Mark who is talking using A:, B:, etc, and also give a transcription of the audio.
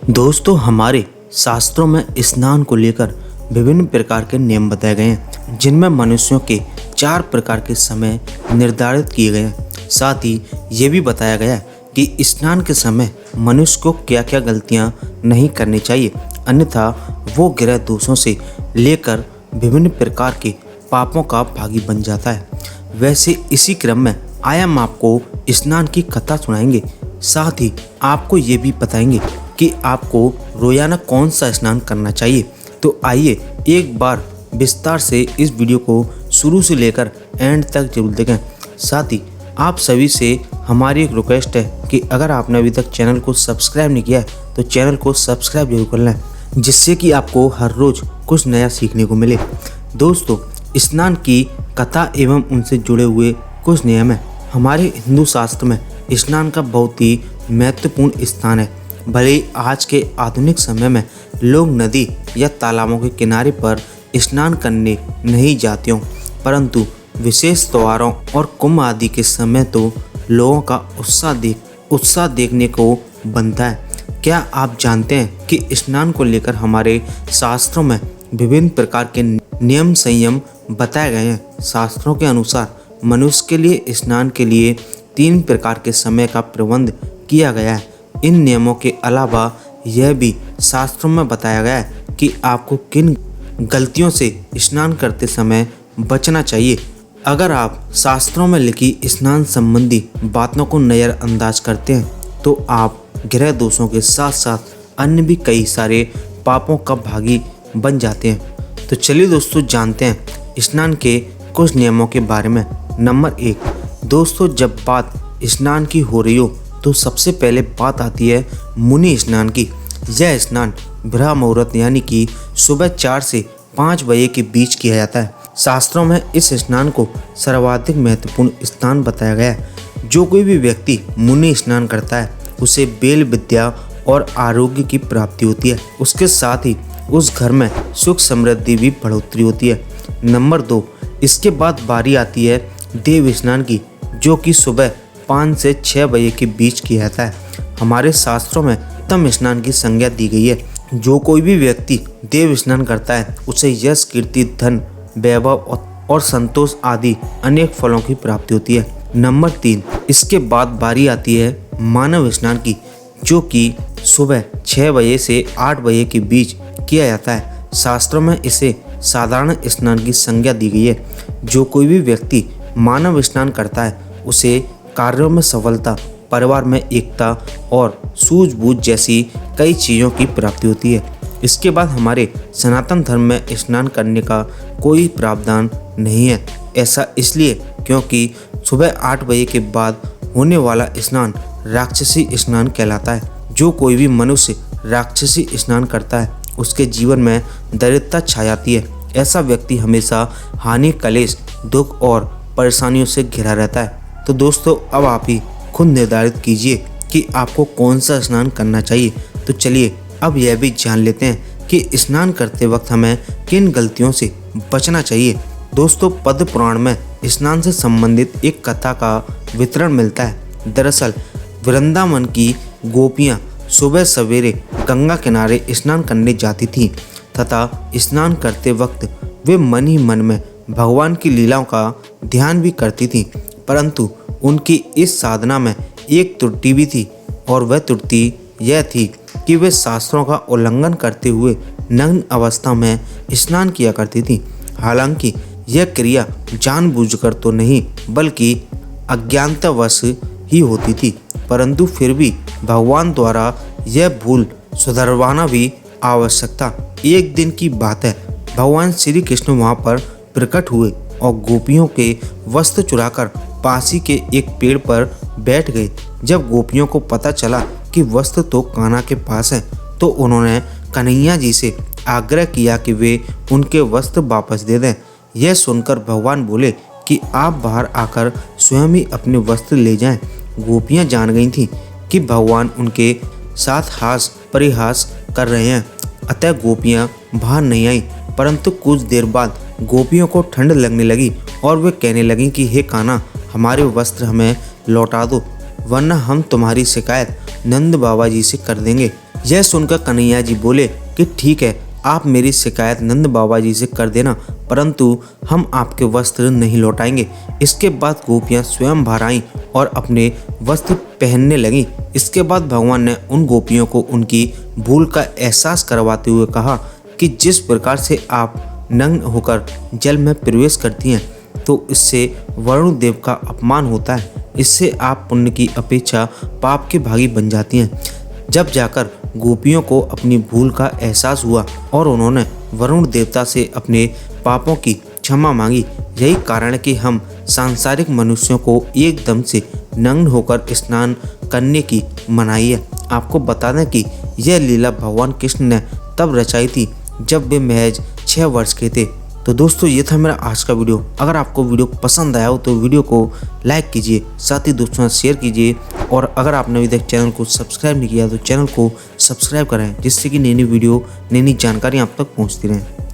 A: दोस्तों, हमारे शास्त्रों में स्नान को लेकर विभिन्न प्रकार के नियम बताए गए हैं, जिनमें मनुष्यों के 4 प्रकार के समय निर्धारित किए गए हैं। साथ ही ये भी बताया गया है कि स्नान के समय मनुष्य को क्या क्या गलतियां नहीं करनी चाहिए, अन्यथा वो ग्रह दोषों से लेकर विभिन्न प्रकार के पापों का भागी बन जाता है। वैसे इसी क्रम में आज हम आपको स्नान की कथा सुनाएंगे। साथ ही आपको ये भी बताएंगे कि आपको रोजाना कौन सा स्नान करना चाहिए। तो आइए एक बार विस्तार से इस वीडियो को शुरू से लेकर एंड तक जरूर देखें। साथ ही आप सभी से हमारी एक रिक्वेस्ट है कि अगर आपने अभी तक चैनल को सब्सक्राइब नहीं किया है तो चैनल को सब्सक्राइब जरूर कर लें, जिससे कि आपको हर रोज़ कुछ नया सीखने को मिले। दोस्तों, स्नान की कथा एवं उनसे जुड़े हुए कुछ नियम हैं। हमारे हिंदू शास्त्र में स्नान का बहुत ही महत्वपूर्ण स्थान है। भले ही आज के आधुनिक समय में लोग नदी या तालाबों के किनारे पर स्नान करने नहीं जाते हों, परंतु विशेष त्योहारों और कुंभ आदि के समय तो लोगों का उत्साह देखने को बनता है। क्या आप जानते हैं कि स्नान को लेकर हमारे शास्त्रों में विभिन्न प्रकार के नियम संयम बताए गए हैं। शास्त्रों के अनुसार मनुष्य के लिए स्नान के लिए 3 प्रकार के समय का प्रबंध किया गया है। इन नियमों के अलावा यह भी शास्त्रों में बताया गया है कि आपको किन गलतियों से स्नान करते समय बचना चाहिए। अगर आप शास्त्रों में लिखी स्नान संबंधी बातों को नज़रअंदाज करते हैं तो आप ग्रह दोषों के साथ साथ अन्य भी कई सारे पापों का भागी बन जाते हैं। तो चलिए दोस्तों, जानते हैं स्नान के कुछ नियमों के बारे में। नंबर 1, दोस्तों, जब बात स्नान की हो रही हो तो सबसे पहले बात आती है मुनि स्नान की। यह स्नान ब्रह्म मुहूर्त यानी कि सुबह 4 से 5 बजे के बीच किया जाता है। शास्त्रों में इस स्नान को सर्वाधिक महत्वपूर्ण स्थान बताया गया है। जो कोई भी व्यक्ति मुनि स्नान करता है उसे बेल विद्या और आरोग्य की प्राप्ति होती है। उसके साथ ही उस घर में सुख समृद्धि भी बढ़ोतरी होती है। नंबर 2, इसके बाद बारी आती है देव स्नान की, जो कि सुबह 5 से 6 बजे के बीच किया जाता है। हमारे शास्त्रों में उत्तम स्नान की संज्ञा दी गई है। जो कोई भी व्यक्ति देव स्नान करता है उसे यश, कीर्ति, धन, वैभव और संतोष आदि अनेक फलों की प्राप्ति होती है। नंबर 3, इसके बाद बारी आती है मानव स्नान की, जो कि सुबह 6 बजे से 8 बजे के बीच किया जाता है। शास्त्रों में इसे साधारण स्नान की संज्ञा दी गई है। जो कोई भी व्यक्ति मानव स्नान करता है उसे कार्यों में सफलता, परिवार में एकता और सूझबूझ जैसी कई चीज़ों की प्राप्ति होती है। इसके बाद हमारे सनातन धर्म में स्नान करने का कोई प्रावधान नहीं है। ऐसा इसलिए क्योंकि सुबह 8 बजे के बाद होने वाला स्नान राक्षसी स्नान कहलाता है। जो कोई भी मनुष्य राक्षसी स्नान करता है उसके जीवन में दरिद्रता छा जाती है। ऐसा व्यक्ति हमेशा हानि, कलेश, दुख और परेशानियों से घिरा रहता है। तो दोस्तों, अब आप ही खुद निर्धारित कीजिए कि आपको कौन सा स्नान करना चाहिए। तो चलिए अब यह भी जान लेते हैं कि स्नान करते वक्त हमें किन गलतियों से बचना चाहिए। दोस्तों, पद्म पुराण में स्नान से संबंधित एक कथा का विवरण मिलता है। दरअसल वृंदावन की गोपियाँ सुबह सवेरे गंगा किनारे स्नान करने जाती थीं तथा स्नान करते वक्त वे मन ही मन में भगवान की लीलाओं का ध्यान भी करती थीं, परंतु उनकी इस साधना में एक त्रुटि भी थी, और वह त्रुटि यह थी कि वे शास्त्रों का उल्लंघन करते हुए नग्न अवस्था में स्नान किया करती थीं। हालांकि यह क्रिया जानबूझकर तो नहीं बल्कि अज्ञानतावश ही होती थी, परंतु फिर भी भगवान द्वारा यह भूल सुधरवाना भी आवश्यक था। एक दिन की बात है, भगवान श्री कृष्ण वहाँ पर प्रकट हुए और गोपियों के वस्त्र चुराकर पास ही के एक पेड़ पर बैठ गए। जब गोपियों को पता चला कि वस्त्र तो कान्हा के पास है तो उन्होंने कन्हैया जी से आग्रह किया कि वे उनके वस्त्र वापस दे दें। यह सुनकर भगवान बोले कि आप बाहर आकर स्वयं ही अपने वस्त्र ले जाएं। गोपियां जान गई थीं कि भगवान उनके साथ हास परिहास कर रहे हैं, अतः गोपियां बाहर नहीं आई। परंतु कुछ देर बाद गोपियों को ठंड लगने लगी और वे कहने लगीं कि हे कान्हा, हमारे वस्त्र हमें लौटा दो, वरना हम तुम्हारी शिकायत नंद बाबा जी से कर देंगे। यह सुनकर कन्हैया जी बोले कि ठीक है, आप मेरी शिकायत नंद बाबा जी से कर देना, परंतु हम आपके वस्त्र नहीं लौटाएंगे। इसके बाद गोपियां स्वयं बाहर आईं और अपने वस्त्र पहनने लगीं। इसके बाद भगवान ने उन गोपियों को उनकी भूल का एहसास करवाते हुए कहा कि जिस प्रकार से आप नग्न होकर जल में प्रवेश करती हैं, तो इससे वरुण देव का अपमान होता है। इससे आप पुण्य की अपेक्षा पाप के भागी बन जाती हैं। जब जाकर गोपियों को अपनी भूल का एहसास हुआ और उन्होंने वरुण देवता से अपने पापों की क्षमा मांगी। यही कारण है कि हम सांसारिक मनुष्यों को एकदम से नग्न होकर स्नान करने की मनाही है। आपको बता दें कि यह लीला भगवान कृष्ण ने तब रचाई थी जब वे महज 6 वर्ष के थे। तो दोस्तों, ये था मेरा आज का वीडियो। अगर आपको वीडियो पसंद आया हो तो वीडियो को लाइक कीजिए, साथ ही दोस्तों से शेयर कीजिए, और अगर आपने अभी तक चैनल को सब्सक्राइब नहीं किया तो चैनल को सब्सक्राइब करें, जिससे कि नई वीडियो, नई जानकारी आप तक पहुंचती रहे।